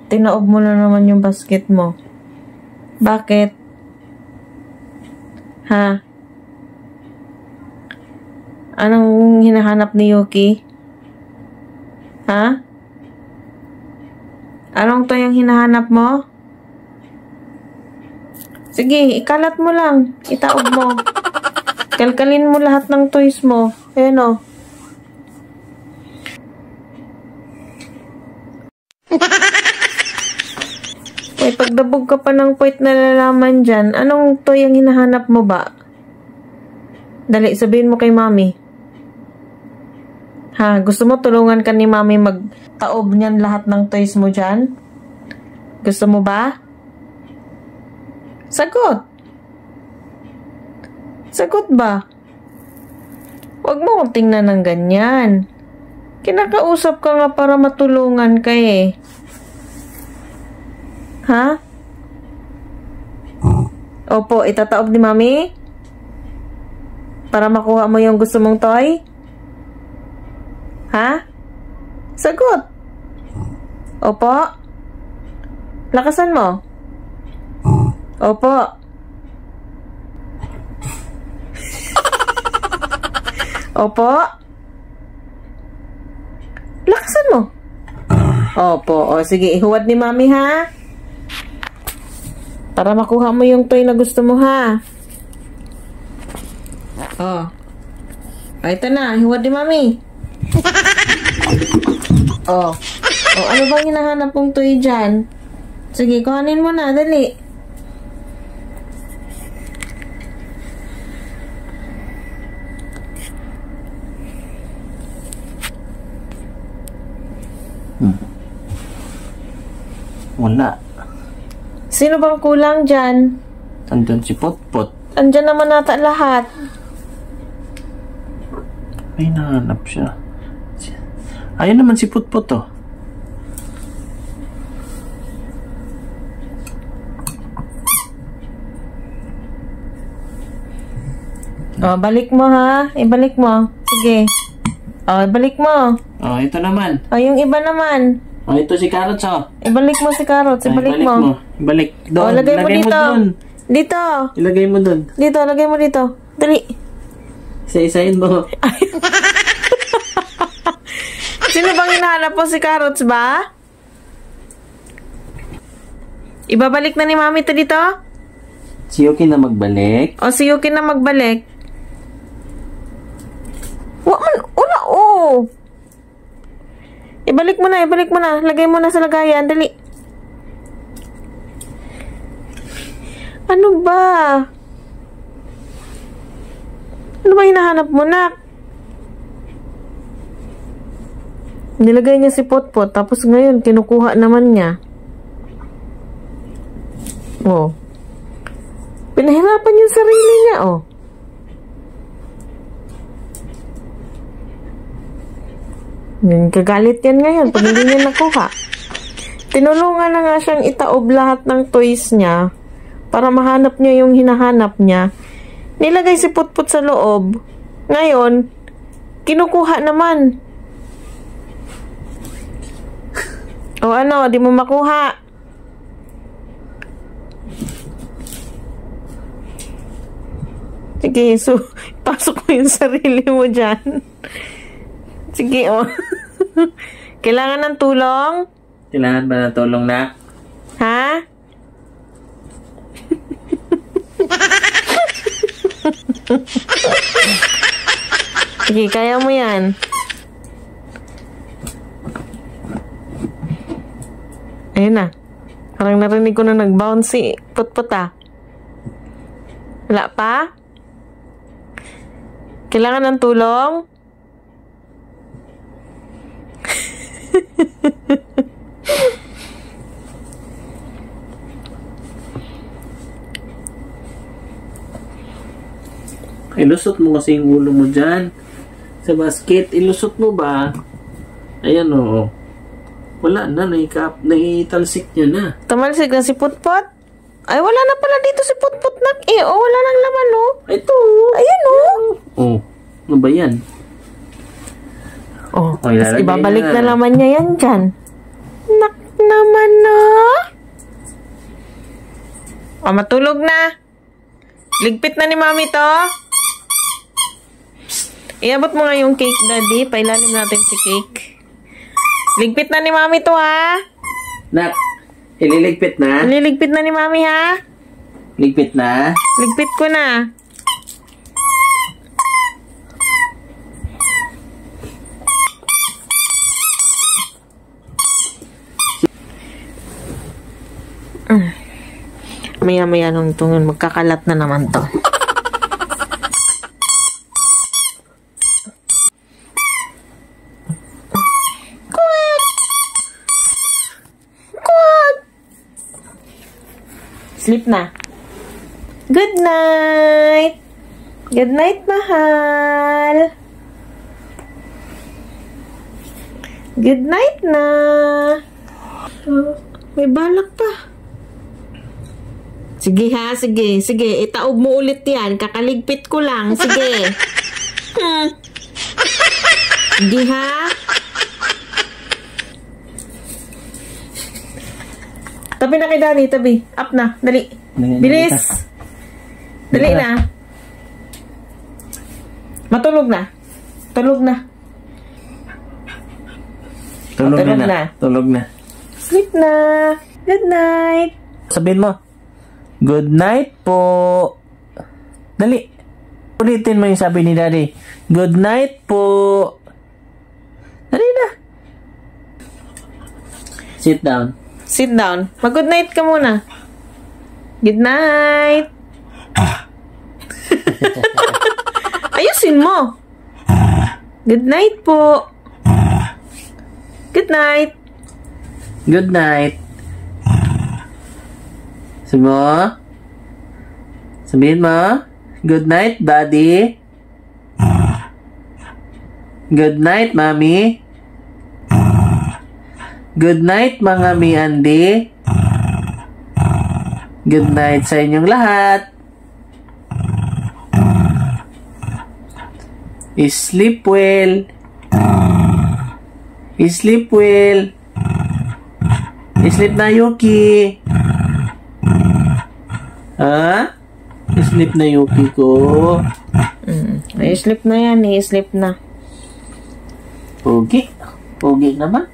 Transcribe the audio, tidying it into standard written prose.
Tinaob mo na naman yung basket mo. Bakit? Ha? Anong hinahanap ni Yuki? Ha? Anong to yung hinahanap mo? Sige, ikalat mo lang. Itaob mo. Kalkalin mo lahat ng toys mo. Ayan o. May pagdabog ka pa ng puwit na lalaman dyan. Anong toy ang hinahanap mo ba? Dali, sabihin mo kay mami. Ha, gusto mo tulungan ka ni mami magtaob niyan lahat ng toys mo dyan? Gusto mo ba? Sagot. Sagot ba? Huwag mo kong tingnan ng ganyan. Kinakausap ka nga para matulungan ka eh. Ha? Opo, itataob ni mami? Para makuha mo yung gusto mong toy? Ha? Sagot. Opo. Lakasan mo. Opo. Opo. Lakasan mo. Opo. O, sige, ihuwad ni mami ha. Para makuha mo yung toy na gusto mo ha. O. Ito na, ihuwad ni mami. Oh. Oh, ano bang hinahanap mong toy dyan? Sige, kuhanin mo na, dali. Wala. Sino bang kulang dyan? Andun si Potpot. Andyan naman nata lahat. May nahanap siya. Ayun naman si Potpot oh. Oh, balik mo ha. Ibalik mo. Sige. Oh, ibalik mo. Oh, ito naman. Oh, yung iba naman. Oh, ito si Carrots oh. Ibalik mo si Carrots. Ibalik mo. Ibalik. Doon. Oh, lagay mo dito. Dito. Ilagay mo doon. Dito, lagay mo dito. Dali. Isa-isahin mo. Sino bang hinahanap po, si Carrots ba? Ibabalik na ni mami ito dito? Si Yuki na magbalik. O, si Yuki na magbalik. Wala, oh. Ibalik mo na, ibalik mo na. Lagay mo na sa lagayan, dali. Ano ba? Ano ba hinahanap mo, nak? Nilagay niya si Potpot, tapos ngayon, kinukuha naman niya. Oh. Pinahirapan yung sarili niya, oh. Kagalit yan ngayon pag hindi niya nakuha. Tinulungan na nga siyang itaob lahat ng toys niya para mahanap niya yung hinahanap niya. Nilagay si Potpot sa loob. Ngayon, kinukuha naman. O ano, di mo makuha. Sige, so, pasok mo yung sarili mo dyan. Sige, oh. Kailangan ng tulong? Kailangan ba ng tulong na? Ha? Sige, kaya mo yan. Ayun na. Parang narinig ko na nag-bounce si Potpot ah. Wala pa? Kailangan ng tulong? Ilusot mo kasi yung ulo mo dyan. Sa basket, ilusot mo ba? Ayan o. Wala na, naitalsik niya na. Tamalsik na si Potpot? Ay, wala na pala dito si Potpot na. Eh, oh, wala nang laman, oh. Ito. Ayan, oh. Oh, ano ba yan? Oh, ibabalik na laman niya yan dyan. Nak naman, no. Matulog na. Ligpit na ni Mami to. Iabot mo nga yung cake, Daddy. Pailalim natin si cake. Ligpit na ni Mami to, ha? Nak, ililigpit na? Ililigpit na ni Mami, ha? Ligpit na? Ligpit ko na. Maya-maya nung tungon, magkakalat na naman to. Quack! Quack! Sleep na. Good night! Good night, mahal! Good night na! May balak pa. Sige ha, sige. Sige, itaob mo ulit yan. Kakaligpit ko lang. Sige. Sige ha. Tabi na kay Daddy, tabi. Up na, dali. Bilis. Dali na. Matulog na. Tulog na. Tulog na. Tulog na. Sleep na. Good night. Sabihin mo, good night po. Dali. Ulitin mo yung sabi ni Daddy. Good night po. Dali na. Sit down. Sit down. Mag-good night ka muna. Good night. Ayusin mo. Good night po. Good night. Good night. Sabihin mo, good night, Daddy. Good night, Mommy. Good night, mga mi-andi. Good night sa inyong lahat. Sleep well. Sleep well. Sleep na, Yuki. Ha? Sleep na, Yuki ko. Ay, sleep na yan. I-sleep na. Pogi. Pogi naman.